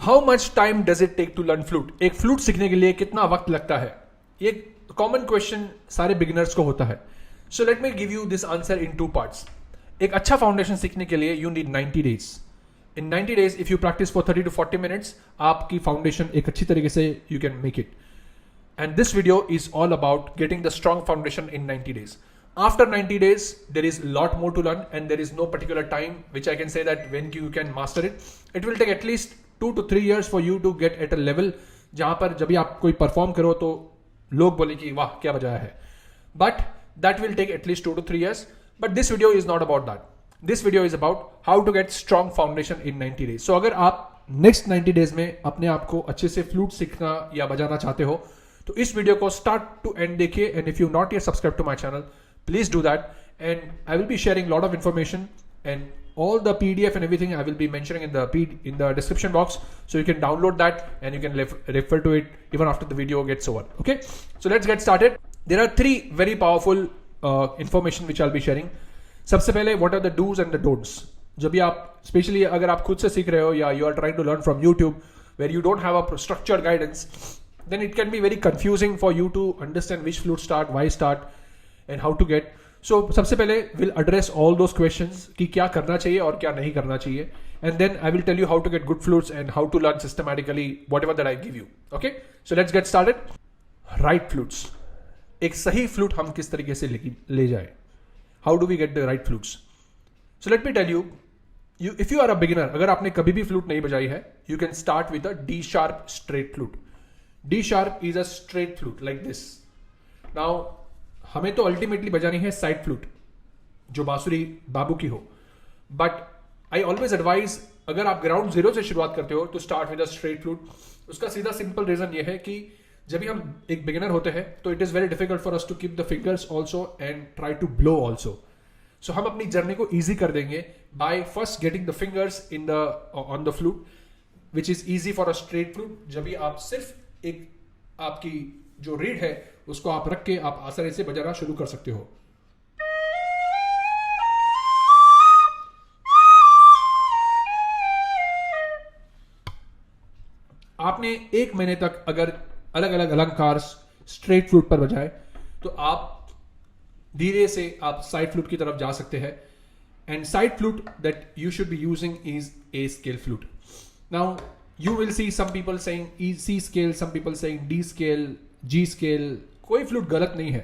How much time does it take to learn flute? एक flute सीखने के लिए कितना वक्त लगता है? ये कॉमन क्वेश्चन सारे बिगिनर्स को होता है. So let me give you this answer in 2 parts. एक अच्छा फाउंडेशन सीखने के लिए you need 90 days. In 90 days if you practice for 30 to 40 minutes, आपकी फाउंडेशन एक अच्छी तरीके से you can make it. And this video is all about getting the strong foundation in 90 days. After 90 days, there is a lot more to learn and there is no particular time which I can say that when you can master it. It will take at least 2 to 3 years for you to get at a level जहाँ पर जब भी आप कोई perform करो तो लोग बोले कि वाह क्या बजाया है. But that will take at least 2 to 3 years. But this video is not about that. This video is about how to get strong foundation in 90 days. So अगर आप next 90 days में अपने आप को अच्छे से फ्लूट सीखना या बजाना चाहते हो तो इस वीडियो को स्टार्ट टू एंड देखिए. And if you not yet subscribe to my channel, please do that. And I will be sharing lot of information and all the PDF and everything I will be mentioning in the description box, so you can download that and you can refer to it even after the video gets over. Okay, so let's get started. There are 3 very powerful information which I'll be sharing. सबसे पहले what are the do's and the don'ts. जब भी आप specially अगर आप खुद से सीख रहे हो या you are trying to learn from YouTube where you don't have a structured guidance, then it can be very confusing for you to understand which flute start, why start and how to get. So सबसे पहले we'll address all those questions कि क्या करना चाहिए और क्या नहीं करना चाहिए. And then I will tell you how to get good flutes and how to learn systematically whatever that I give you. Okay? So let's get started. Right flutes. एक सही flute हम किस तरीके से ले जाए. How do we get the right flutes? So let me tell you, if you are a beginner, अगर आपने कभी भी flute नहीं बजाई है, you can start with a D sharp straight flute. D sharp is a straight flute like this. Now हमें तो ultimately बजानी है साइड फ्लूट जो बांसुरी बाबू की हो. बट आई ऑलवेज एडवाइज अगर आप ग्राउंड जीरो से शुरुआत करते हो तो start with a straight flute. उसका सीधा सिंपल रीजन ये है कि जब भी हम एक बिगिनर होते हैं तो it is very difficult for us to keep the fingers also and try to blow also. So हम अपनी जर्नी को ईजी कर देंगे by first getting the fingers on the flute which is easy for a straight flute. जब भी आप सिर्फ एक आपकी जो रीड है उसको आप रख के आप आसानी से बजाना शुरू कर सकते हो. आपने 1 महीने तक अगर अलग अलग अलंकार स्ट्रेट फ्लूट पर बजाए तो आप धीरे से आप साइड फ्लूट की तरफ जा सकते हैं. And side flute that you should be using is A scale flute. Now you will see some people saying C scale, some people saying D scale, G scale. कोई फ्लूट गलत नहीं है,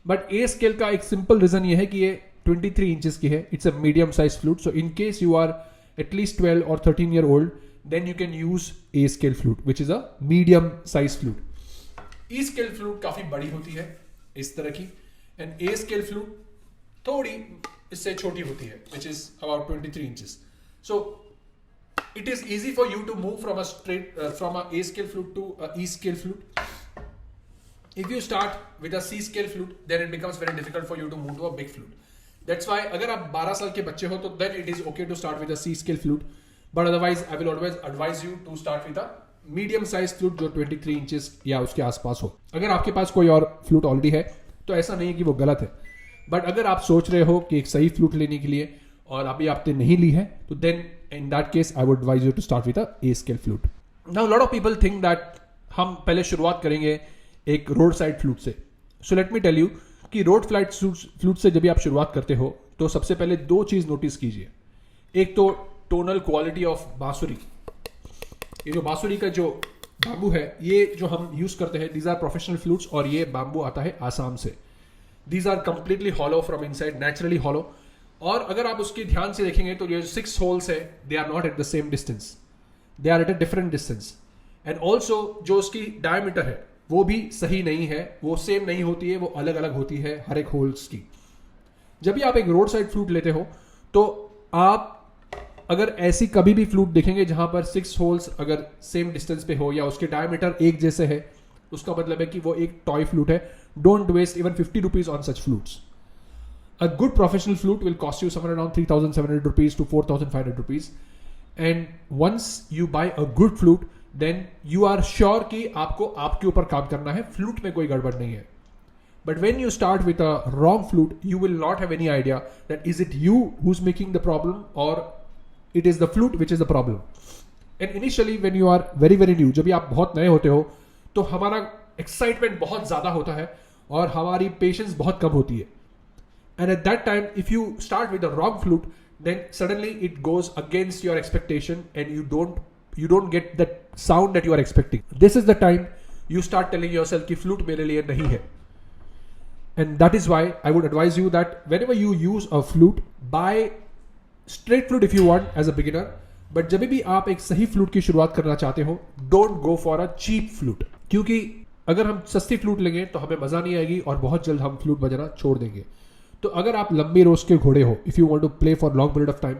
but a scale का एक simple reason ये है कि ये 23 इंचेस की है. It's a medium size flute. So in case you are at least 12 और 13 year old, then you can use A scale flute which is a medium size flute. E scale flute काफी बड़ी होती है इस तरह की, एंड ए स्केल फ्लूट थोड़ी इससे छोटी होती है which is about 23 inches. So it is easy for you to move from a A scale flute to a E scale flute. If you start with a C scale flute, then it becomes very difficult for you to move to a big flute. That's why अगर आप 12 साल के बच्चे हो तो then it is okay to start with a C scale flute. But otherwise, I will always advise you to start with a medium size flute जो 23 inches या उसके आसपास हो. अगर आपके पास कोई और flute already है तो ऐसा नहीं है कि वो गलत है. But अगर आप सोच रहे हो कि एक सही flute लेने के लिए और अभी आपने नहीं ली है तो then in that case I would advise you to start with a A scale flute. Now a lot of people think that हम पहले शुरुआत करेंगे एक रोड साइड फ्लूट से. So let me tell you कि रोड फ्लूट से जब भी आप शुरुआत करते हो तो सबसे पहले 2 चीज नोटिस कीजिए. एक तो टोनल क्वालिटी ऑफ बांसुरी. ये जो बांसुरी का जो बाम्बू है ये जो हम यूज करते हैं, दीज आर प्रोफेशनल फ्लूट्स और ये बाम्बू आता है आसाम से. These are completely hollow from inside, naturally hollow. और अगर आप उसकी ध्यान से देखेंगे तो ये 6 होल्स है, they are not at the same distance, they are at a different distance. And also जो उसकी डायमीटर है वो भी सही नहीं है, वो सेम नहीं होती है, वो अलग अलग होती है हर एक होल्स की. जब भी आप एक रोड साइड फ्लूट लेते हो तो आप अगर ऐसी कभी भी फ्लूट देखेंगे जहां पर 6 होल्स अगर सेम डिस्टेंस पे हो या उसके डायमीटर एक जैसे है, उसका मतलब है कि वो एक टॉय फ्लूट है. Don't waste even 50 rupees on such flutes. A good professional flute will cost you somewhere around 3,700 rupees to 4,500 rupees. And once you buy a good flute, then you are sure कि आपको आपके ऊपर काम करना है, flute में कोई गड़बड़ नहीं है. But when you start with a wrong flute, you will not have any idea that is it you who's making the problem or it is the flute which is the problem. And initially when you are very very new, जब भी आप बहुत नए होते हो तो हमारा excitement बहुत ज्यादा होता है और हमारी पेशेंस बहुत कम होती है. And at that time, if you start with the wrong flute, then suddenly it goes against your expectation and you don't get that sound that you are expecting. This is the time you start telling yourself कि flute मेरे लिए नहीं है. And that is why I would advise you that whenever you use a flute, buy straight flute if you want as a beginner. But जब भी आप एक सही flute की शुरुआत करना चाहते हो, don't go for a cheap flute. क्योंकि अगर हम सस्ती flute लेंगे तो हमें मजा नहीं आएगी और बहुत जल्द हम flute बजाना छोड़ देंगे. तो अगर आप लंबी रोज के घोड़े हो, if you want to play for long period of time,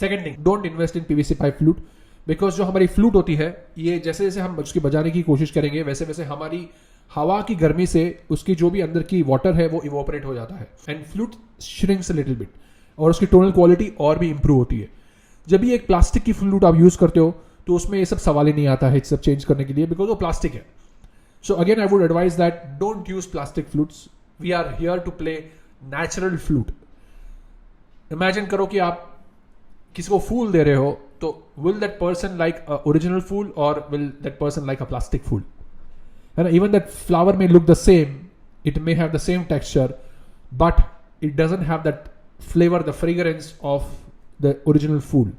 second thing, don't invest in PVC pipe flute, because जो हमारी फ्लूट होती है, ये जैसे जैसे हम उसकी बजाने की कोशिश करेंगे वैसे वैसे हमारी हवा की गर्मी से उसकी जो भी अंदर की वाटर है वो इवोपरेट हो जाता है and flute shrinks a little bit और उसकी टोनल क्वालिटी और भी इंप्रूव होती है. जब भी एक प्लास्टिक की फ्लूट आप यूज करते हो तो उसमें ये सब सवाल ही नहीं आता है सब चेंज करने के लिए, बिकॉज वो प्लास्टिक है. So again I would advise that don't use plastic flutes. We are here to play natural flute. Imagine करो कि आप किसी को फूल दे रहे हो, तो will that person like original phool और will that person like a plastic phool? है ना. Even that flower may look the same, it may have the same texture, but it doesn't have that flavour, the fragrance of the original phool.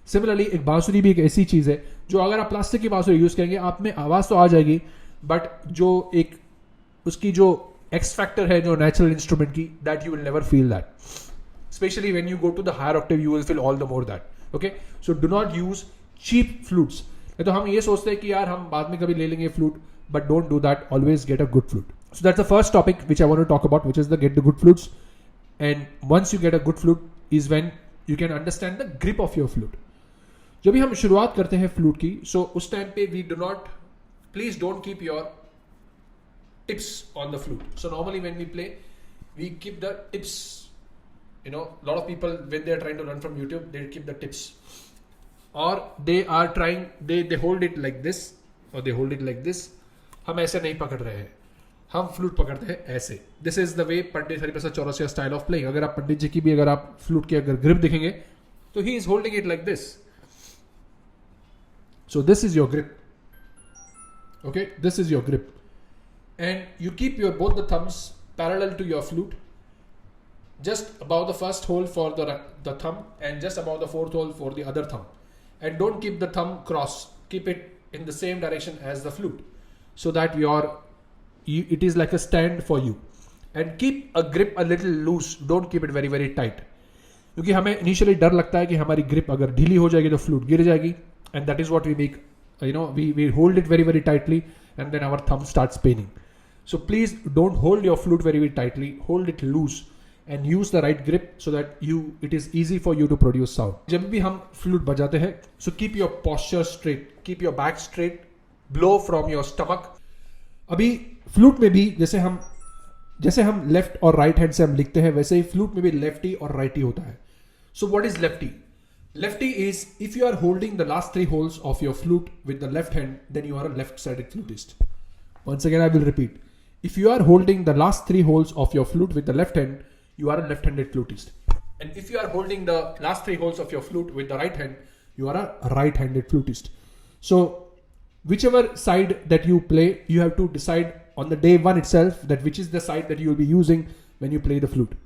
Similarly एक बांसुरी भी एक ऐसी चीज है जो अगर आप प्लास्टिक की बांसुरी यूज करेंगे आप में आवाज तो आ जाएगी, बट जो एक उसकी जो एक्स फैक्टर है जो नेचुरल इंस्ट्रूमेंट की, that you will never feel that. Especially when you go to the higher octave, you will feel all the more that. Okay, so do not use cheap flutes. तो हम ये सोचते हैं कि यार हम बाद में कभी ले लेंगे flute, but don't do that. Always get a good flute. So that's the first topic which I want to talk about, which is the get the good flutes. And once you get a good flute, is when you can understand the grip of your flute. जब भी हम शुरुआत करते हैं flute की, so उस time पे we do not, please don't keep your tips on the flute. So normally when we play, we keep the tips. You know, a lot of people when they are trying to learn from YouTube, they keep the tips, or they are trying, they hold it like this or they hold it like this. हम ऐसे नहीं पकड़ रहे हैं, हम flute पकड़ते हैं ऐसे. This is the way Pandit Hariprasad Chaurasia style of playing. अगर आप पंडित जी की भी अगर आप फ्लूट की अगर ग्रिप देखेंगे तो he is holding it like this. So this is your grip. Okay, this is your grip and you keep your both the thumbs parallel to your flute, just above the first hole for the thumb and just above the fourth hole for the other thumb, and don't keep the thumb cross, keep it in the same direction as the flute so that it is like a stand for you. And keep a grip a little loose, don't keep it very very tight, क्योंकि हमें initially डर लगता है कि हमारी grip अगर ढीली हो जाएगी तो फ्लूट गिर जाएगी, and that is what we make, you know, we hold it very very tightly and then our thumb starts paining. So please don't hold your flute very very tightly, hold it loose and use the right grip so that it is easy for you to produce sound. जब भी हम flute बजाते हैं, so keep your posture straight, keep your back straight, blow from your stomach. अभी flute में भी जैसे हम लेफ्ट और राइट हैंड से हम लिखते हैं, वैसे ही फ्लूट में भी लेफ्टी और राइटी होता है. So what is lefty? Lefty is if you are holding the last three holes of your flute with the left hand, then you are a left-sided flutist. Once again I will repeat. If you are holding the last three holes of your flute with the left hand, you are a left-handed flutist. And if you are holding the last three holes of your flute with the right hand, you are a right-handed flutist. So whichever side that you play, you have to decide on the day one itself that which is the side that you will be using when you play the flute.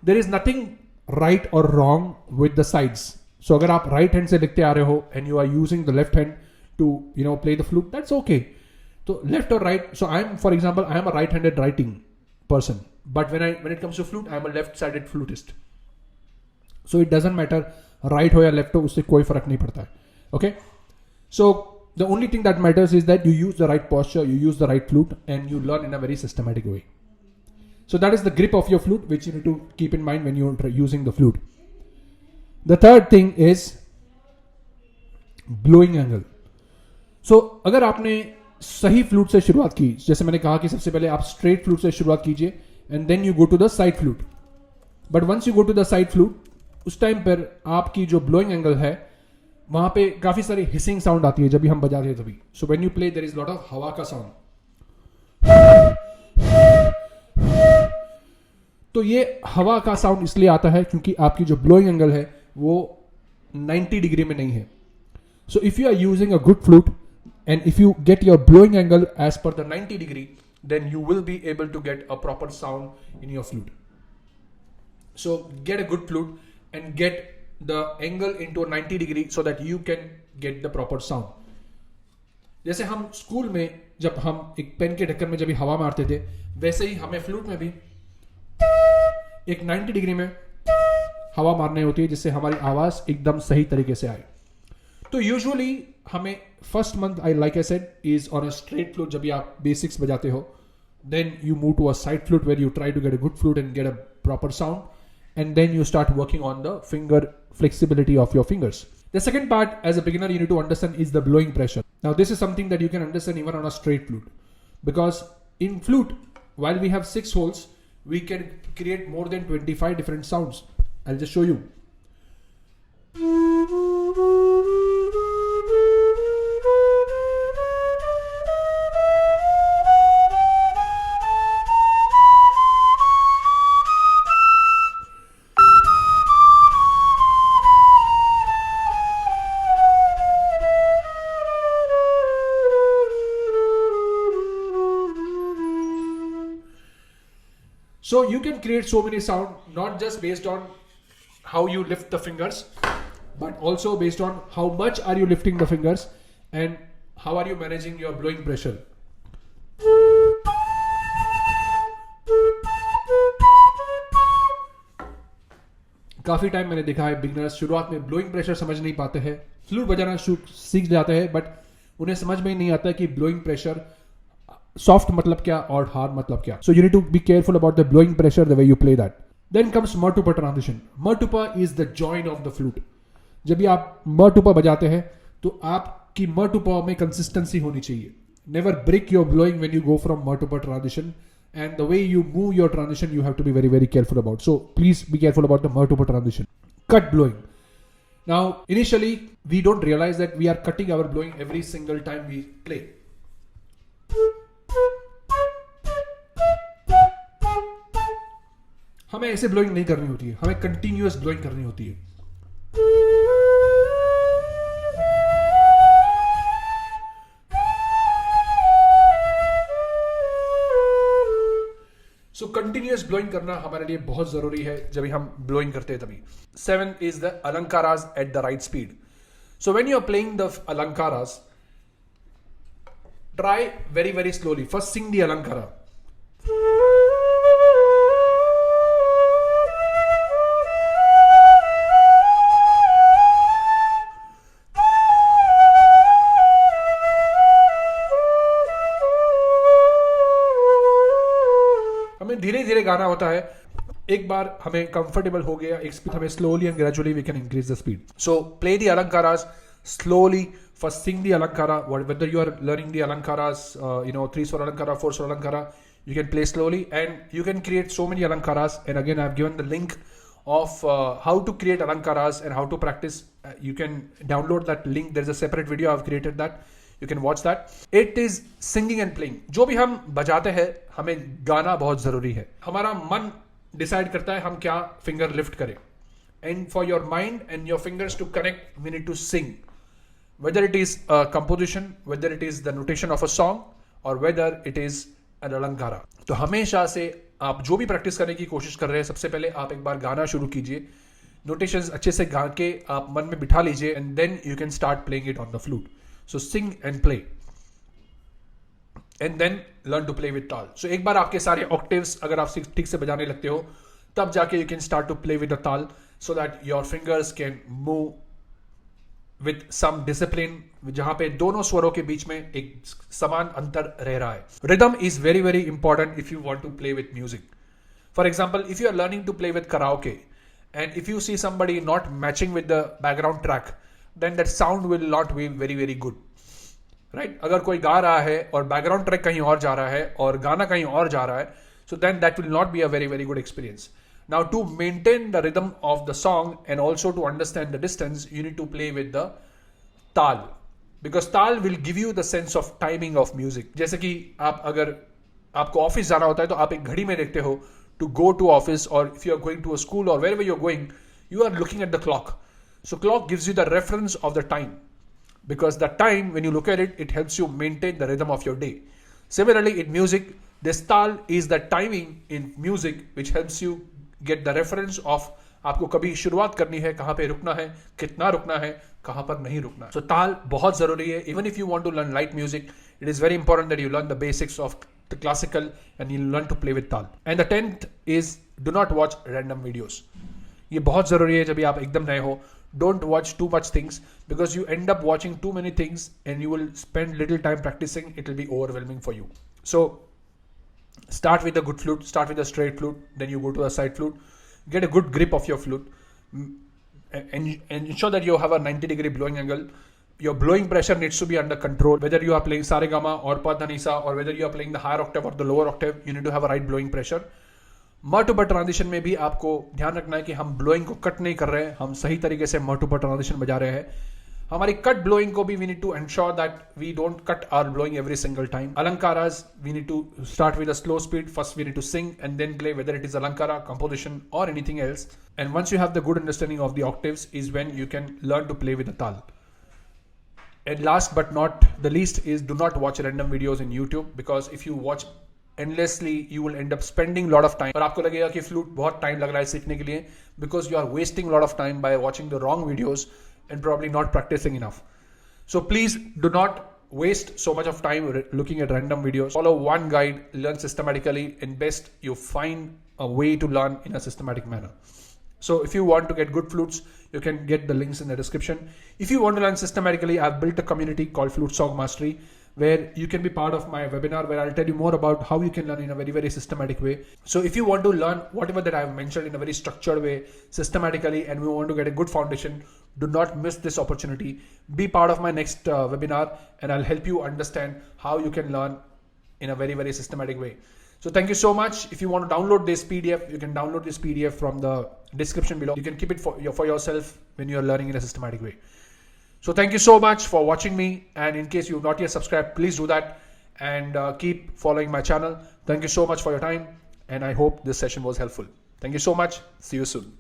There is nothing right or wrong with the sides. So अगर आप right hand से लिखते आ रहे हो and you are using the left hand to, you know, play the flute, that's okay. So left or right. So for example, I am a right-handed writing person. But when it comes to flute, I am a left-sided flutist. So it doesn't matter right हो या left हो, उससे कोई फर्क नहीं पड़ता है. Okay? So the only thing that matters is that you use the right posture, you use the right flute, and you learn in a very systematic way. So that is the grip of your flute, which you need to keep in mind when you're using the flute. The third thing is blowing angle. So अगर आपने सही flute से शुरुआत की, जैसे मैंने कहा कि सबसे पहले आप स्ट्रेट फ्लूट से शुरुआत कीजिए and then you go to the side flute. But once you go to the side flute, उस टाइम पर आपकी जो blowing angle है वहां पे काफी सारी hissing sound आती है जब भी हम बजाते हैं तभी. So when you play there is lot of हवा का sound. तो ये हवा का साउंड इसलिए आता है क्योंकि आपकी जो blowing angle है वो 90 डिग्री में नहीं है. So if you are using a good flute and if you get your blowing angle as per the 90 degree, then you will be able to get a proper sound in your flute. So get a good flute and get the angle into a 90 degree so that you can get the proper sound. जैसे हम school में जब हम एक pen के ढक्कन में जब हवा मारते थे, वैसे ही हमें फ्लूट में भी एक 90 डिग्री में हवा मारनी होती है जिससे हमारी आवाज एकदम सही तरीके से आए. तो यूजुअली हमें first month I like I said is on a straight flute. जब भी आप बेसिक्स बजाते हो, then you move to a side flute where you try to get a good flute and get a proper sound, and then you start working on the finger flexibility of your fingers. The second part, as a beginner, you need to understand is the blowing pressure. Now this is something that you can understand even on a straight flute, because in flute, while we have 6 holes, we can create more than 25 different sounds. I'll just show you. So you can create so many sound, not just based on how you lift the fingers, but also based on how much are you lifting the fingers and how are you managing your blowing pressure. काफी time मैंने देखा है beginners शुरुआत में blowing pressure समझ नहीं पाते हैं, फ्लूट बजाना सीख जाते हैं, बट उन्हें समझ में ही नहीं आता कि ब्लोइंग प्रेशर सॉफ्ट मतलब क्या और हार्ड मतलब क्या. So you need to be careful about the blowing pressure the way you play that. Then comes मर्टुपा ट्रांजिशन. मर्टुपा is the join of the flute. जब भी आप मर्टुपा बजाते हैं तो आपकी मर्टुपा में कंसिस्टेंसी होनी चाहिए. Never break your blowing when you go from मर्टुपा transition, and the way you move your transition you have to be very very careful about. So please be careful about the murtupa transition. Cut blowing. Now initially we don't realize that we are cutting our blowing every single time we play. हमें ऐसे blowing नहीं करनी होती है, हमें continuous blowing करनी होती है. सो कंटिन्यूअस ब्लोइंग करना हमारे लिए बहुत जरूरी है जब भी हम ब्लोइंग करते हैं तभी. 7 is the alankaras at the right speed. So when you are playing the alankaras, try very very slowly. First sing the alankara. हमें धीरे धीरे गाना होता है. एक बार हमें कंफर्टेबल हो गया एक स्पीड, हमें slowly and gradually we can increase the speed. So play the alankaras slowly. First sing the alankara. Whether you are learning the alankaras, 3 sवर alankara, 4 sवर alankara, you can play slowly and you can create so many alankaras. And again, I have given the link of how to create alankaras and how to practice. You can download that link. There is a separate video I have created that. You can watch that. It is singing and playing. जो भी हम बजाते हैं हमें गाना बहुत जरूरी है. हमारा मन डिसाइड करता है हम क्या फिंगर लिफ्ट करें. And for your mind and your fingers to connect, we need to sing. Whether it is a composition, whether it is the notation of a song, or whether it is an alankara. तो हमेशा से आप जो भी practice करने की कोशिश कर रहे हैं, सबसे पहले आप एक बार गाना शुरू कीजिए, नोटेशंस अच्छे से गा के आप मन में बिठा लीजिए, and then you can start playing it on the flute. So sing and play and then learn to play with taal. So एक बार आपके सारे ऑक्टेव्स अगर आप ठीक से बजाने लगते हो, तब जाके you can start to play with the taal, so that your fingers can move with some discipline, जहां पे दोनों स्वरों के बीच में एक समान अंतर रह रहा है. Rhythm is very very important if you want to play with music. For example, if you are learning to play with karaoke and if you see somebody not matching with the background track, then that sound will not be very very good. Right? अगर कोई गा रहा है और background track कहीं और जा रहा है और गाना कहीं और जा रहा है, so then that will not be a very very good experience. Now to maintain the rhythm of the song and also to understand the distance, you need to play with the tal, because tal will give you the sense of timing of music. जैसे कि आप अगर आपको office जाना होता है तो आप एक घड़ी में देखते हो to go to office, or if you are going to a school or wherever you are going, you are looking at the clock. So clock gives you the reference of the time. because the time when you look at it, it helps you maintain the rhythm of your day. Similarly, in music, this tal is the timing in music which helps you get the reference of आपको कभी शुरुआत करनी है, कहाँ पे रुकना है, कितना रुकना है, कहाँ पर नहीं रुकना है. So ताल बहुत जरूरी है. Even if you want to learn light music, it is very important that you learn the basics of the classical and you learn to play with ताल. And the 10th is do not watch random videos. ये बहुत जरूरी है जब आप एकदम नए हो. Don't watch too much things because you end up watching too many things and you will spend little time practicing. It will be overwhelming for you. So start with a good flute, start with a straight flute, then you go to a side flute. Get a good grip of your flute and ensure that you have a 90-degree blowing angle. Your blowing pressure needs to be under control. Whether you are playing Saregama or Pa Dha Ni Sa, or whether you are playing the higher octave or the lower octave, you need to have a right blowing pressure. म टू प transition में भी आपको ध्यान रखना है कि हम ब्लोइंग को कट नहीं कर रहे हैं, हम सही तरीके से म टू प ट्रांजिशन बजा रहे हैं. हमारी कट ब्लोइंग को भी we need to ensure that we don't cut our blowing every single time. Alankaras we need to start with a slow speed. First we need to sing and then play, whether it is alankara, composition और anything else. And once you have the good understanding of the octaves is when you can learn to play with the taal. And last but not the least is do not watch random videos in YouTube, because if you watch endlessly you will end up spending a lot of time और आपको लगेगा कि flute बहुत time लग रहा है सीखने के लिए, because you are wasting a lot of time by watching the wrong videos and probably not practicing enough. So please do not waste so much of time looking at random videos. Follow one guide, learn systematically, and best you find a way to learn in a systematic manner. So if you want to get good flutes, you can get the links in the description. If you want to learn systematically, I've built a community called Flute Song Mastery, where you can be part of my webinar where I'll tell you more about how you can learn in a very, very systematic way. So if you want to learn whatever that I've mentioned in a very structured way, systematically, and we want to get a good foundation, do not miss this opportunity. Be part of my next webinar and I'll help you understand how you can learn in a very, very systematic way. So thank you so much. If you want to download this PDF, you can download this PDF from the description below. You can keep it for yourself when you are learning in a systematic way. So thank you so much for watching me. And in case you have not yet subscribed, please do that and keep following my channel. Thank you so much for your time. And I hope this session was helpful. Thank you so much. See you soon.